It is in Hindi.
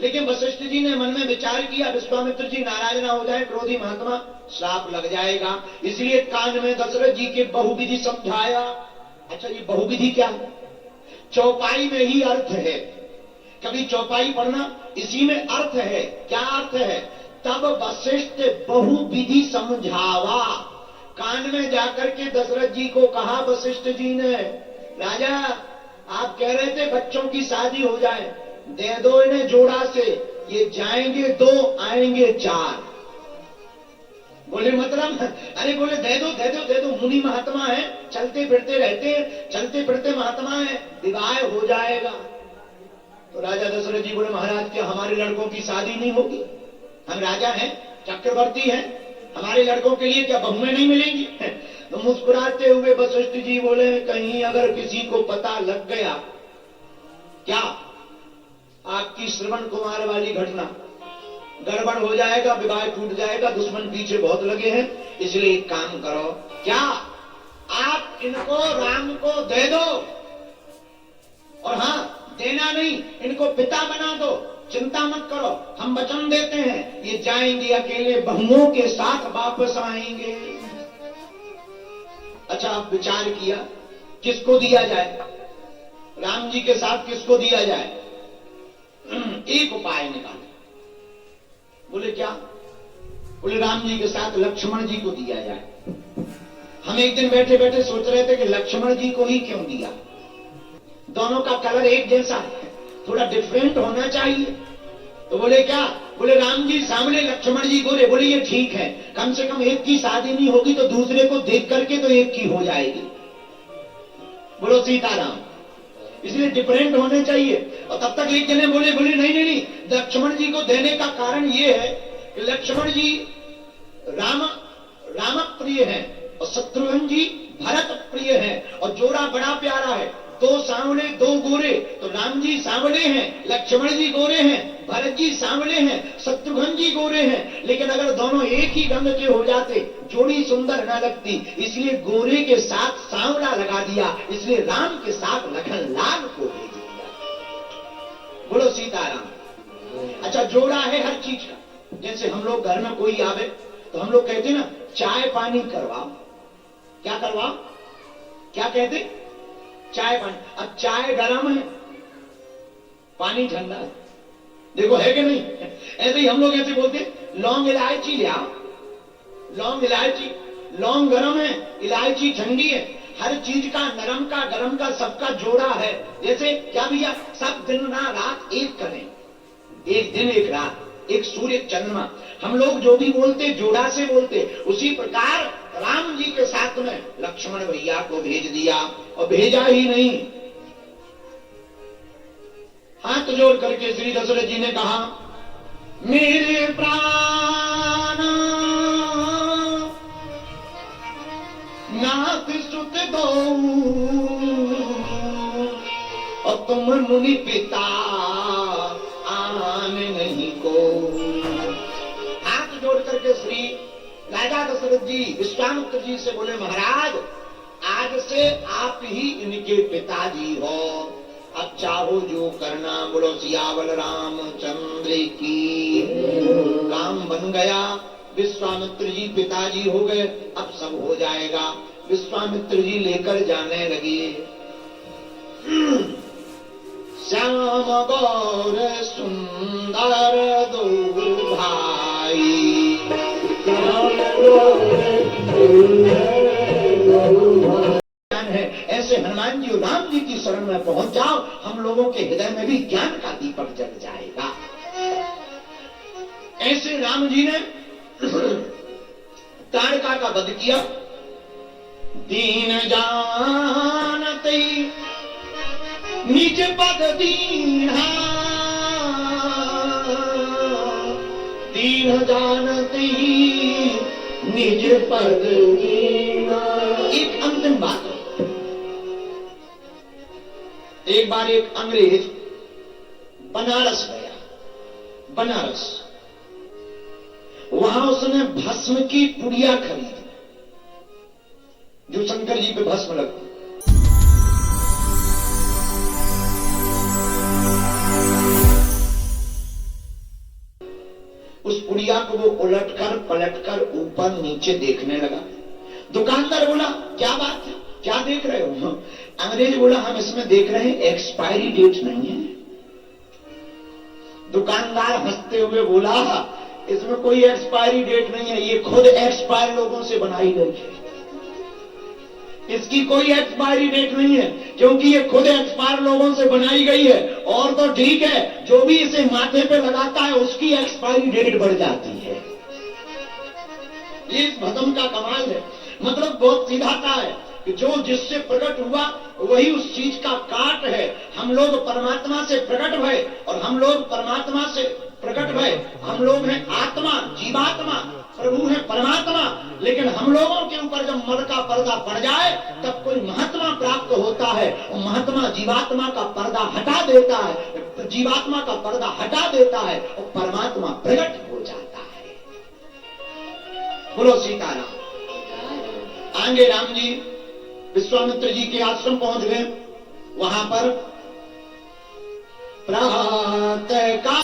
लेकिन वशिष्ठ जी ने मन में विचार किया विश्वामित्र जी नाराज ना हो जाए, क्रोधी महात्मा, श्राप लग जाएगा। इसलिए कान में दशरथ जी के बहुविधि समझाया। अच्छा, ये बहुविधि क्या है? चौपाई में ही अर्थ है। कभी चौपाई पढ़ना, इसी में अर्थ है। क्या अर्थ है? तब वशिष्ठ बहुविधि समझावा। कान में जाकर के दशरथ जी को कहा वशिष्ठ जी ने, राजा आप कह रहे थे बच्चों की शादी हो जाए, दे दो इन्हें जोड़ा से, ये जाएंगे 2 आएंगे 4। बोले मतलब? अरे बोले दे दो दे दो दे दो, मुनि महात्मा है, चलते फिरते रहते हैं, चलते फिरते महात्मा है, विवाह हो जाएगा। तो राजा दशरथ जी बोले महाराज क्या हमारे लड़कों की शादी नहीं होगी? हम राजा हैं, चक्रवर्ती हैं, हमारे लड़कों के लिए क्या बहुएं नहीं मिलेंगी? तो मुस्कुराते हुए वशिष्ठ जी बोले कहीं अगर किसी को पता लग गया, क्या आपकी श्रवण कुमार वाली घटना, गड़बड़ हो जाएगा, विवाह टूट जाएगा, दुश्मन पीछे बहुत लगे हैं। इसलिए एक काम करो, क्या आप इनको राम को दे दो, और हां देना नहीं, इनको पिता बना दो, चिंता मत करो, हम वचन देते हैं ये जाएंगे अकेले, बहुओं के साथ वापस आएंगे। अच्छा, आप विचार किया किसको दिया जाए, राम जी के साथ किसको दिया जाए? एक उपाय निकाले। बोले क्या? बोले राम जी के साथ लक्ष्मण जी को दिया जाए। हम एक दिन बैठे बैठे सोच रहे थे कि लक्ष्मण जी को ही क्यों दिया, दोनों का कलर एक जैसा है, थोड़ा डिफरेंट होना चाहिए। तो बोले क्या? बोले राम जी सामने, लक्ष्मण जी गोरे। बोले ये ठीक है, कम से कम एक की शादी नहीं होगी तो दूसरे को देख करके तो एक की हो जाएगी। बोलो सीताराम, इसलिए डिफरेंट होने चाहिए। और तब तक एक जने बोले बोले नहीं नहीं नहीं, लक्ष्मण जी को देने का कारण ये है कि लक्ष्मण जी राम प्रिय है और शत्रुघ्न जी भरत प्रिय है, और जोड़ा बड़ा प्यारा है, 2 सांवले 2 गोरे। तो राम जी सांवले हैं, लक्ष्मण जी गोरे हैं, भरत जी सांवले हैं, शत्रुघ्न जी गोरे हैं। लेकिन अगर दोनों एक ही रंग के हो जाते जोड़ी सुंदर न लगती, इसलिए गोरे के साथ सांवला लगा दिया, इसलिए राम के साथ लखन लाल को भेज दिया। बोलो सीताराम। अच्छा, जोड़ा है हर चीज का। जैसे हम लोग घर में कोई आवे तो हम लोग कहते ना चाय पानी करवाओ। क्या करवाओ? क्या कहते? चाय पानी। अब चाय गरम है, पानी ठंडा है, देखो है कि नहीं? ऐसे ही हम लोग ऐसे बोलते लौंग इलायची ले आओ, लौंग इलायची, लौंग गरम है, इलायची ठंडी है। हर चीज का, नरम का गरम का सबका जोड़ा है। जैसे क्या भैया, सब दिन ना रात एक करें, एक दिन एक रात, एक सूर्य एक चंद्रमा। हम लोग जो भी बोलते जोड़ा से बोलते, उसी प्रकार राम जी के साथ में लक्ष्मण भैया को भेज दिया। और भेजा ही नहीं, हाथ जोड़ करके श्री दशरथ जी ने कहा मेरे प्राण नाथ सुत दो, और तुम मुनि पिता आन नहीं को। हाथ जोड़ करके श्री राजा दशरथ जी विश्वामित्र जी से बोले महाराज आज से आप ही इनके पिताजी हो, अब चाहो जो करना। बोलो सियावल रामचंद्र की। काम बन गया, विश्वामित्र जी पिताजी हो गए, अब सब हो जाएगा। विश्वामित्र जी लेकर जाने लगे। श्याम गौर सुंदर 2 भाई, है ऐसे हनुमान जी और राम जी की शरण में पहुंच जाओ, हम लोगों के हृदय में भी ज्ञान का दीपक जल जाएगा। ऐसे राम जी ने ताड़का का वध किया। दीन जानते निज पद दीन्हा, दीन जानते निज पद दीन्हा। एक अंतिम बात, एक बार एक अंग्रेज बनारस गया, बनारस, वहां उसने भस्म की पुड़िया खरीदी, जो शंकर जी पे भस्म लगती। पुड़िया को वो उलटकर पलटकर ऊपर नीचे देखने लगा। दुकानदार बोला क्या बात है, क्या देख रहे हो? अंग्रेज बोला हम इसमें देख रहे हैं एक्सपायरी डेट नहीं है। दुकानदार हंसते हुए बोला इसमें कोई एक्सपायरी डेट नहीं है, ये खुद एक्सपायर लोगों से बनाई गई है, इसकी कोई एक्सपायरी डेट नहीं है, क्योंकि ये खुद एक्सपायर लोगों से बनाई गई है। और तो ठीक है, जो भी इसे माथे पे लगाता है उसकी एक्सपायरी डेट बढ़ जाती है। ये इस भस्म का कमाल है। मतलब बहुत सीधा सा है कि जो जिससे प्रकट हुआ वही उस चीज का काट है। हम लोग परमात्मा से प्रकट भय और हम लोग परमात्मा से प्रकट भय। हम लोग हैं आत्मा, जीवात्मा, प्रभु है परमात्मा। लेकिन हम लोगों के ऊपर जब मल का पर्दा पड़ जाए तब कोई महात्मा प्राप्त होता है और महात्मा जीवात्मा का पर्दा हटा देता है, जीवात्मा का पर्दा हटा देता है और परमात्मा प्रकट हो जाता है। बोलो सीताराम। आगे राम जी विश्वामित्र जी के आश्रम पहुंच गए। वहां पर प्रातः काल